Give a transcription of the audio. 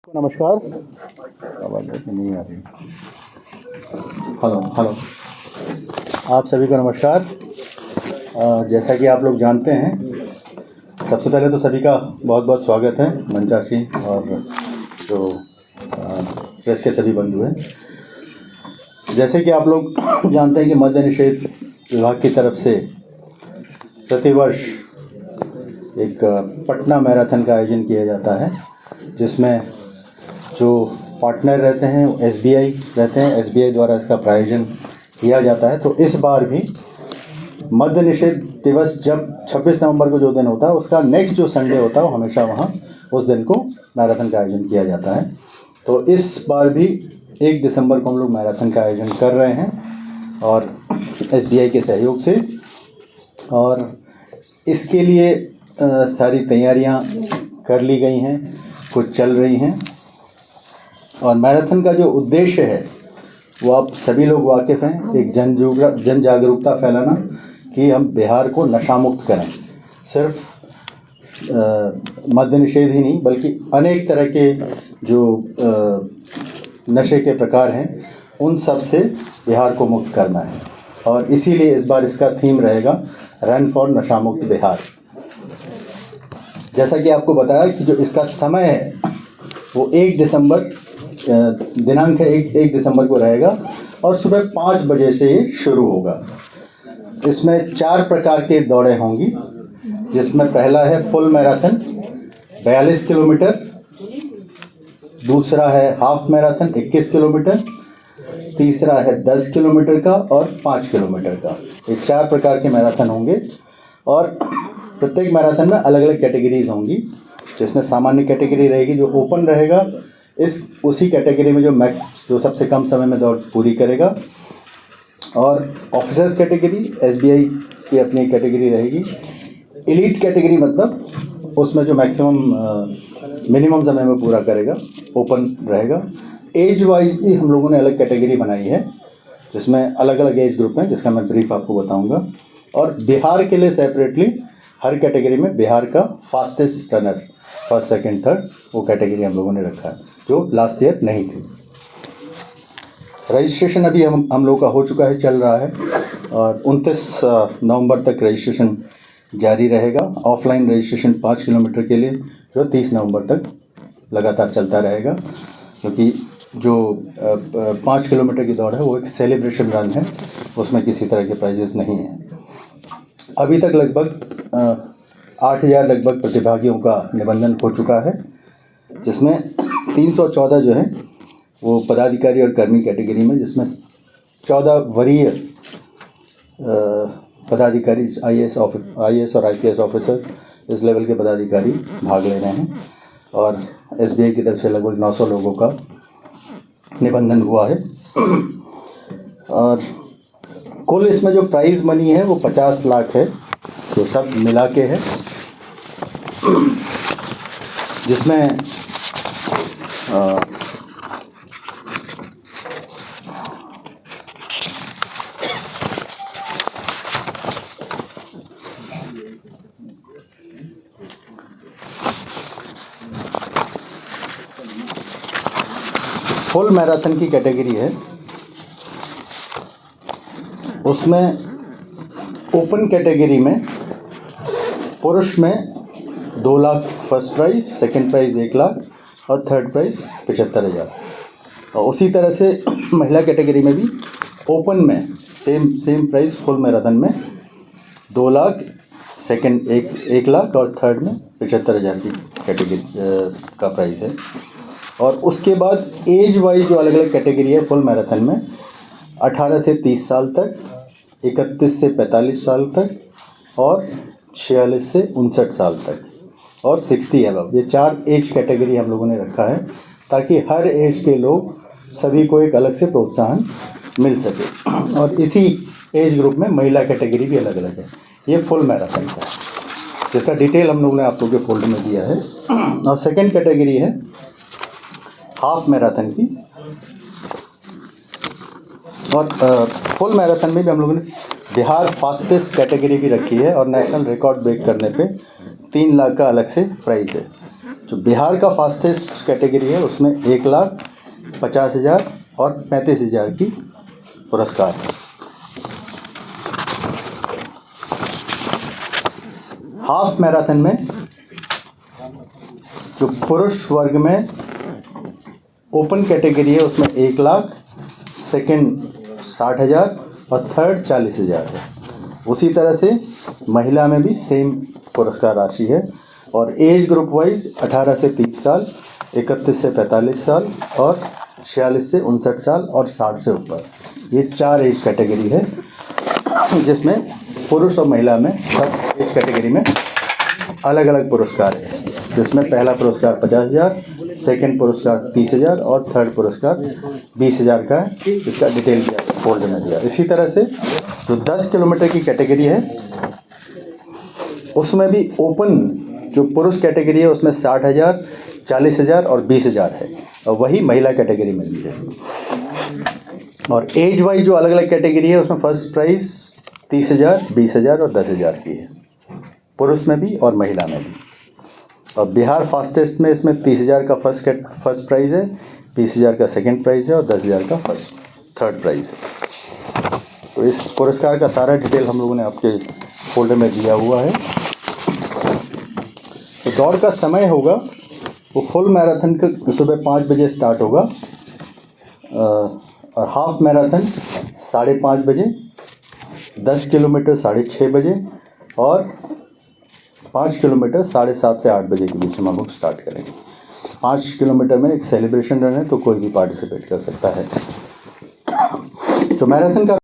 नमस्कार। आवाज़ नहीं आ रही। हेलो हेलो, आप सभी को नमस्कार। जैसा कि आप लोग जानते हैं, सबसे पहले तो सभी का बहुत बहुत स्वागत है, मंचासी और जो प्रेस के सभी बंधु हैं। जैसे कि आप लोग जानते हैं कि मद्य निषेध विभाग की तरफ से प्रतिवर्ष एक पटना मैराथन का आयोजन किया जाता है, जिसमें जो पार्टनर रहते हैं एसबीआई रहते हैं। एसबीआई द्वारा इसका प्रायोजन किया जाता है। तो इस बार भी मद्य निषेध दिवस जब 26 नवंबर को जो दिन होता है, उसका नेक्स्ट जो संडे होता है वो हमेशा वहाँ उस दिन को मैराथन का आयोजन किया जाता है। तो इस बार भी 1 दिसंबर को हम लोग मैराथन का आयोजन कर रहे हैं और एसबीआई के सहयोग से, और इसके लिए सारी तैयारियां कर ली गई हैं, कुछ चल रही हैं। और मैराथन का जो उद्देश्य है वो आप सभी लोग वाकिफ़ हैं, एक जन जागरूकता फैलाना कि हम बिहार को नशा मुक्त करें। सिर्फ मद्य निषेध ही नहीं, बल्कि अनेक तरह के जो नशे के प्रकार हैं उन सब से बिहार को मुक्त करना है। और इसीलिए इस बार इसका थीम रहेगा रन फॉर नशा मुक्त बिहार। जैसा कि आपको बताया कि जो इसका समय है वो 1 दिसंबर दिनांक है, 1 दिसंबर को रहेगा और सुबह 5 बजे से ये शुरू होगा। इसमें 4 प्रकार के दौड़ें होंगी, जिसमें पहला है फुल मैराथन 42 किलोमीटर, दूसरा है हाफ मैराथन 21 किलोमीटर, तीसरा है 10 किलोमीटर का और 5 किलोमीटर का। ये 4 प्रकार के मैराथन होंगे और प्रत्येक मैराथन में अलग अलग कैटेगरीज होंगी, जिसमें सामान्य कैटेगरी रहेगी जो ओपन रहेगा, उसी कैटेगरी में जो सबसे कम समय में दौड़ पूरी करेगा। और ऑफिसर्स कैटेगरी एसबीआई की अपनी कैटेगरी रहेगी। एलीट कैटेगरी मतलब उसमें जो मैक्सिमम मिनिमम समय में पूरा करेगा, ओपन रहेगा। एज वाइज भी हम लोगों ने अलग कैटेगरी बनाई है, जिसमें अलग अलग एज ग्रुप हैं, जिसका मैं ब्रीफ आपको बताऊंगा। और बिहार के लिए सेपरेटली हर कैटेगरी में बिहार का fastest runner, first second third, वो कैटेगरी हम लोगों ने रखा है, जो लास्ट ईयर नहीं थी। रजिस्ट्रेशन अभी हम लोगों का हो चुका है, चल रहा है, और 29 नवंबर तक रजिस्ट्रेशन जारी रहेगा। ऑफलाइन रजिस्ट्रेशन 5 किलोमीटर के लिए जो 30 नवंबर तक लगातार चलता रहेगा, क्योंकि जो 5 किलोमीटर की दौड़ है वो एक सेलिब्रेशन रन है, उसमें किसी तरह के प्राइजेस नहीं हैं। अभी तक लगभग 8,000 लगभग प्रतिभागियों का निबंधन हो चुका है, जिसमें 314 जो हैं वो पदाधिकारी और कर्मी कैटेगरी में, जिसमें 14 वरीय पदाधिकारी आईएएस और आईपीएस ऑफिसर, इस लेवल के पदाधिकारी भाग ले रहे हैं। और एसबीआई की तरफ से लगभग 900 लोगों का निबंधन हुआ है। और कुल इसमें जो प्राइज़ मनी है वो 50 लाख है, जो सब मिला के है, जिसमें फुल मैराथन की कैटेगरी है, उसमें ओपन कैटेगरी में पुरुष में 2 lakh first prize, second prize 1 lakh और थर्ड प्राइज़ 75,000। और उसी तरह से महिला कैटेगरी में भी ओपन में सेम प्राइज़ फुल मैराथन में 2 लाख, सेकंड 1 लाख और थर्ड में 75,000 की कैटेगरी का प्राइज़ है। और उसके बाद एज वाइज जो अलग अलग कैटेगरी है फुल मैराथन में, 18 से 30 साल तक, 31 से 45 साल तक और 46 से 59 साल तक, और 60 अबव। ये 4 एज कैटेगरी हम लोगों ने रखा है, ताकि हर एज के लोग सभी को एक अलग से प्रोत्साहन मिल सके। और इसी एज ग्रुप में महिला कैटेगरी भी अलग अलग है। ये फुल मैराथन का है, जिसका डिटेल हम लोगों ने आप लोगों के फोल्डर में दिया है। और सेकेंड कैटेगरी है हाफ मैराथन की। और फुल मैराथन में भी हम लोगों ने बिहार फास्टेस्ट कैटेगरी भी रखी है, और नेशनल रिकॉर्ड ब्रेक करने पे 3 लाख का अलग से प्राइज़ है। जो बिहार का फास्टेस्ट कैटेगरी है उसमें 1,50,000 और 35,000 की पुरस्कार है। हाफ मैराथन में जो पुरुष वर्ग में ओपन कैटेगरी है उसमें 1,00,000, सेकंड 60,000 और थर्ड 40,000 है। उसी तरह से महिला में भी सेम पुरस्कार राशि है और एज ग्रुप वाइज 18 से 30 साल, 31 से 45 साल और 46 से 59 साल और 60 से ऊपर, ये 4 एज कैटेगरी है जिसमें पुरुष और महिला में सब एज कैटेगरी में अलग अलग पुरस्कार है, जिसमें पहला पुरस्कार 50,000, सेकंड पुरस्कार 30,000 और थर्ड पुरस्कार 20,000 का है। इसका डिटेल फोल्डर में दिया। इसी तरह से जो 10 किलोमीटर की कैटेगरी है उसमें भी ओपन जो पुरुष कैटेगरी है उसमें 60,000, 40,000 और 20,000 है और वही महिला कैटेगरी में भी है। और एज वाइज जो अलग अलग कैटेगरी है उसमें फर्स्ट प्राइज़ 30,000, 20,000 और 10,000 की है, पुरुष में भी और महिला में भी। और बिहार फास्टेस्ट में इसमें 30,000 का फर्स्ट प्राइज़ है, 20,000 का सेकंड प्राइज़ है और 10,000 का थर्ड प्राइज़ है। तो इस पुरस्कार का सारा डिटेल हम लोगों ने आपके फोल्डर में दिया हुआ है। तो दौड़ का समय होगा वो फुल मैराथन का सुबह 5 बजे स्टार्ट होगा और हाफ मैराथन 5:30 बजे, 10 किलोमीटर 6:30 बजे और 5 किलोमीटर 7:30 से 8 बजे के बीच में हम लोग स्टार्ट करेंगे। 5 किलोमीटर में एक सेलिब्रेशन रन है तो कोई भी पार्टिसिपेट कर सकता है। तो मैराथन का